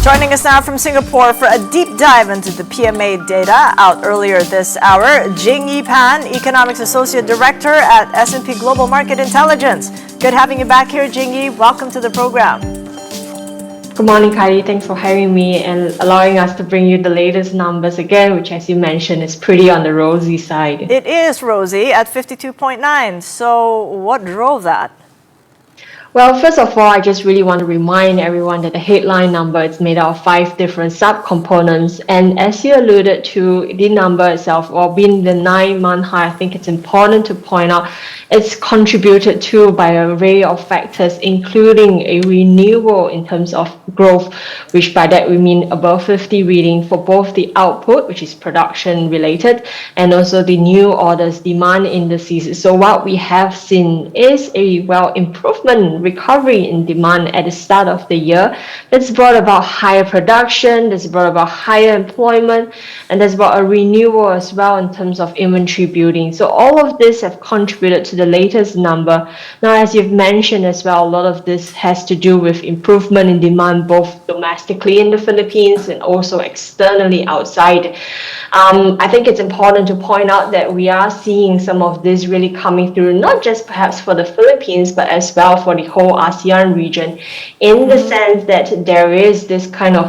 Joining us now from Singapore for a deep dive into the PMI data out earlier this hour, Jingyi Pan, Economics Associate Director at S&P Global Market Intelligence. Good having you back here, Jingyi. Welcome to the program. Good morning, Kylie. Thanks for having me and allowing us to bring you the latest numbers again, which, as you mentioned, is pretty on the rosy side. It is rosy at 52.9. So what drove that? Well, first of all, I just really want to remind everyone that the headline number is made out of 5 different subcomponents. And as you alluded to, the number itself, or being the 9-month high, I think it's important to point out it's contributed to by an array of factors, including a renewal in terms of growth, which by that we mean above 50 reading for both the output, which is production related, and also the new orders demand indices. So what we have seen is a improvement, recovery in demand at the start of the year that's brought about higher production, that's brought about higher employment, and that's brought a renewal as well in terms of inventory building. So all of this have contributed to the latest number. Now, as you've mentioned as well, a lot of this has to do with improvement in demand both domestically in the Philippines and also externally outside. I think it's important to point out that we are seeing some of this really coming through, not just perhaps for the Philippines, but as well for the whole ASEAN region, in the sense that there is this kind of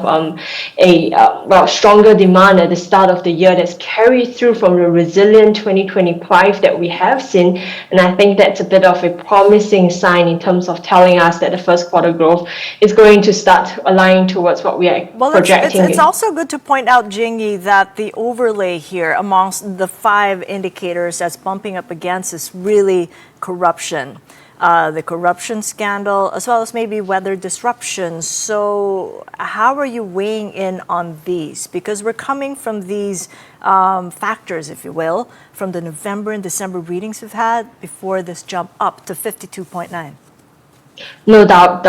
stronger demand at the start of the year that's carried through from the resilient 2025 that we have seen. And I think that's a bit of a promising sign in terms of telling us that the first quarter growth is going to start aligning towards what we are projecting. It's also good to point out, Jingyi, that the overlay here amongst the 5 indicators that's bumping up against is really corruption. The corruption scandal, as well as maybe weather disruptions. So how are you weighing in on these? Because we're coming from these factors, if you will, from the November and December readings we've had before this jump up to 52.9. No doubt,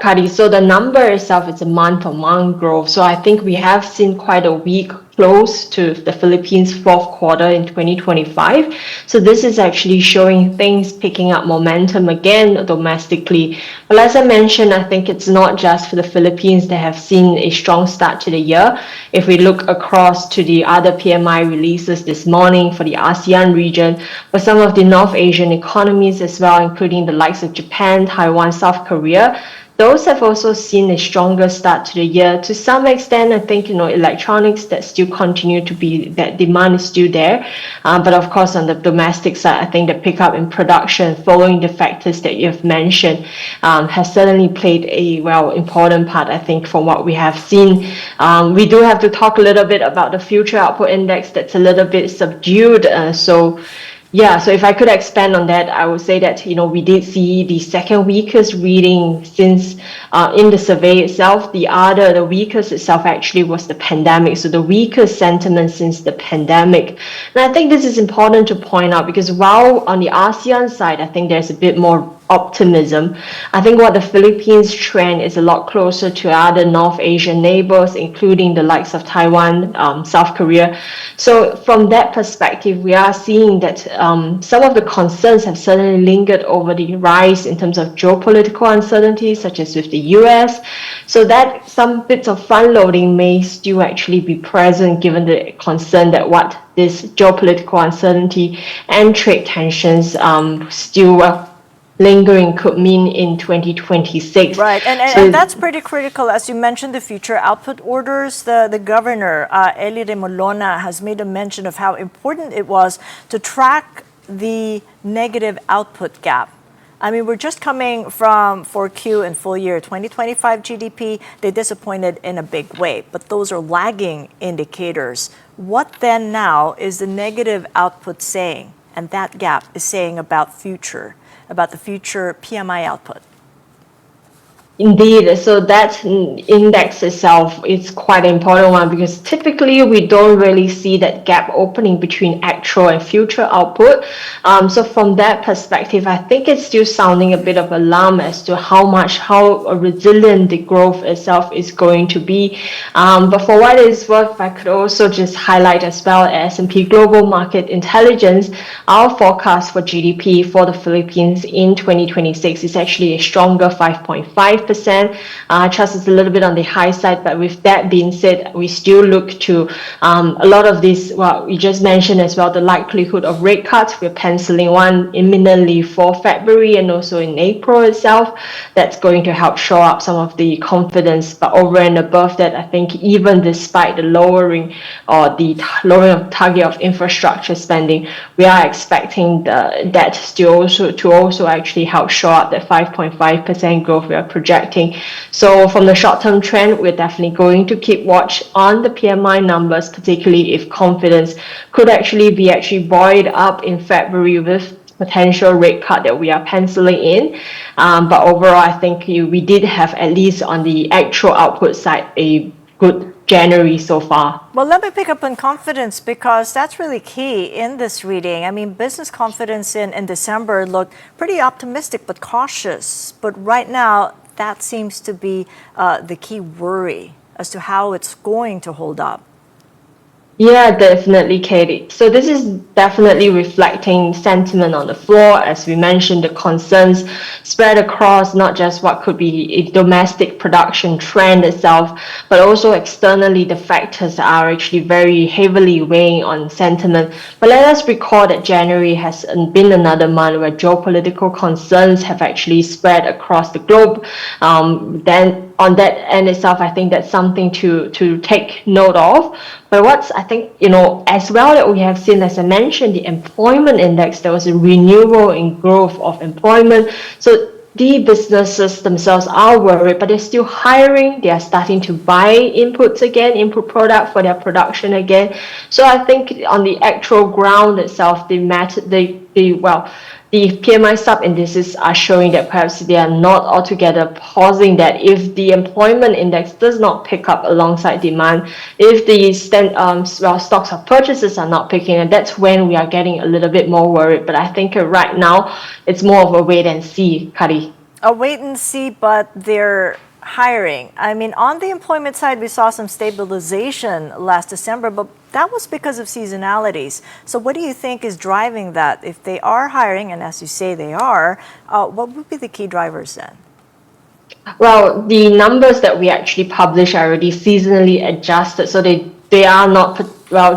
Kadi. So the number itself is a month-on-month growth. So I think we have seen quite a weak close to the Philippines' fourth quarter in 2025. So this is actually showing things picking up momentum again domestically. But as I mentioned, I think it's not just for the Philippines that have seen a strong start to the year. If we look across to the other PMI releases this morning for the ASEAN region, for some of the North Asian economies as well, including the likes of Japan, Taiwan, South Korea, those have also seen a stronger start to the year. To some extent, I think, electronics that still continue to be, that demand is still there. But of course, on the domestic side, I think the pickup in production following the factors that you've mentioned has certainly played a important part, I think, from what we have seen. We do have to talk a little bit about the future output index that's a little bit subdued. So if I could expand on that, I would say that, we did see the second weakest reading since in the survey itself. The weakest itself actually was the pandemic. So the weakest sentiment since the pandemic. And I think this is important to point out because while on the ASEAN side, I think there's a bit more optimism. I think what the Philippines trend is a lot closer to other North Asian neighbors, including the likes of Taiwan, South Korea. So from that perspective, we are seeing that some of the concerns have certainly lingered over the rise in terms of geopolitical uncertainty, such as with the US. So that some bits of front loading may still actually be present given the concern that what this geopolitical uncertainty and trade tensions still lingering could mean in 2026. Right, and that's pretty critical. As you mentioned, the future output orders, the governor, Eli Remolona, has made a mention of how important it was to track the negative output gap. I mean, we're just coming from 4Q and full year 2025 GDP. They disappointed in a big way, but those are lagging indicators. What then now is the negative output saying, and that gap is saying about the future PMI output? Indeed, so that index itself is quite an important one because typically we don't really see that gap opening between actual and future output. So from that perspective, I think it's still sounding a bit of alarm as to how resilient the growth itself is going to be. But for what it is worth, I could also just highlight as well as S&P Global Market Intelligence, our forecast for GDP for the Philippines in 2026 is actually a stronger 5.5%. 5%. Trust is a little bit on the high side, but with that being said, we still look to a lot of this, well, we just mentioned as well, the likelihood of rate cuts. We're penciling one imminently for February and also in April itself. That's going to help show up some of the confidence. But over and above that, I think even despite the lowering or the lowering of target of infrastructure spending, we are expecting that to also actually help show up that 5.5% growth we are projecting. So from the short-term trend, we're definitely going to keep watch on the PMI numbers, particularly if confidence could actually be buoyed up in February with potential rate cut that we are penciling in. But overall, I think we did have, at least on the actual output side, a good January so far. Well, let me pick up on confidence because that's really key in this reading. I mean, business confidence in December looked pretty optimistic but cautious. But right now, that seems to be the key worry as to how it's going to hold up. Yeah, definitely, Katie. So this is definitely reflecting sentiment on the floor. As we mentioned, the concerns spread across not just what could be a domestic production trend itself, but also externally, the factors are actually very heavily weighing on sentiment. But let us recall that January has been another month where geopolitical concerns have actually spread across the globe. Then on that end itself, I think that's something to take note of. But what's, I think, as well that we have seen, as I mentioned, the employment index, there was a renewal in growth of employment. So the businesses themselves are worried, but they're still hiring. They are starting to buy inputs again, input product for their production again. So I think on the actual ground itself, the PMI sub-indices are showing that perhaps they are not altogether pausing that. If the employment index does not pick up alongside demand, if the stocks of purchases are not picking up, that's when we are getting a little bit more worried. But I think right now, it's more of a wait and see, Kari. A wait and see, but they're hiring. I mean, on the employment side, we saw some stabilization last December, but that was because of seasonalities. So what do you think is driving that? If they are hiring, and as you say they are, what would be the key drivers then? Well, the numbers that we actually publish are already seasonally adjusted, so they are not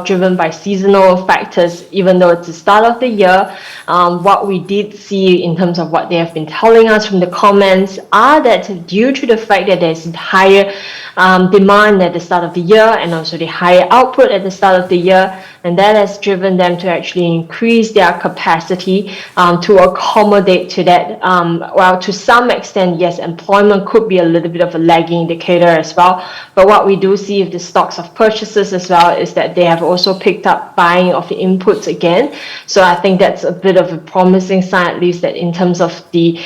driven by seasonal factors, even though it's the start of the year. What we did see in terms of what they have been telling us from the comments are that due to the fact that there's higher demand at the start of the year and also the higher output at the start of the year, and that has driven them to actually increase their capacity to accommodate to that. Well, to some extent, yes, employment could be a little bit of a lagging indicator as well. But what we do see with the stocks of purchases as well is that they have also picked up buying of the inputs again. So I think that's a bit of a promising sign, at least that in terms of the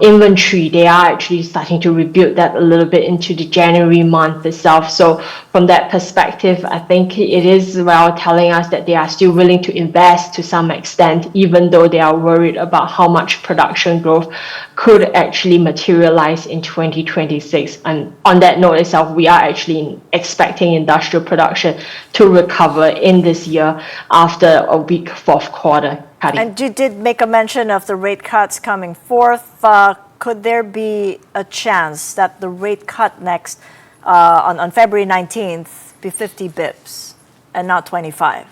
inventory, they are actually starting to rebuild that a little bit into the January month itself. So from that perspective, I think it is telling us that they are still willing to invest to some extent, even though they are worried about how much production growth could actually materialize in 2026. And on that note itself, we are actually expecting industrial production to recover in this year after a weak fourth quarter. Kari. And you did make a mention of the rate cuts coming forth. Could there be a chance that the rate cut next on February 19th be 50 bips and not 25?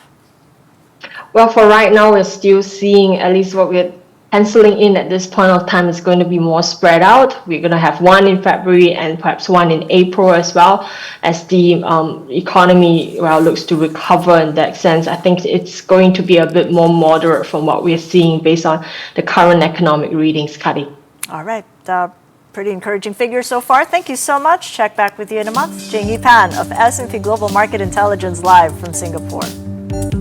Well, for right now, we're still seeing, at least what we're penciling in at this point of time, is going to be more spread out. We're going to have one in February and perhaps one in April as well, as the economy looks to recover in that sense. I think it's going to be a bit more moderate from what we're seeing based on the current economic readings, Kari. All right. Pretty encouraging figures so far. Thank you so much. Check back with you in a month. Jingyi Pan of S&P Global Market Intelligence live from Singapore.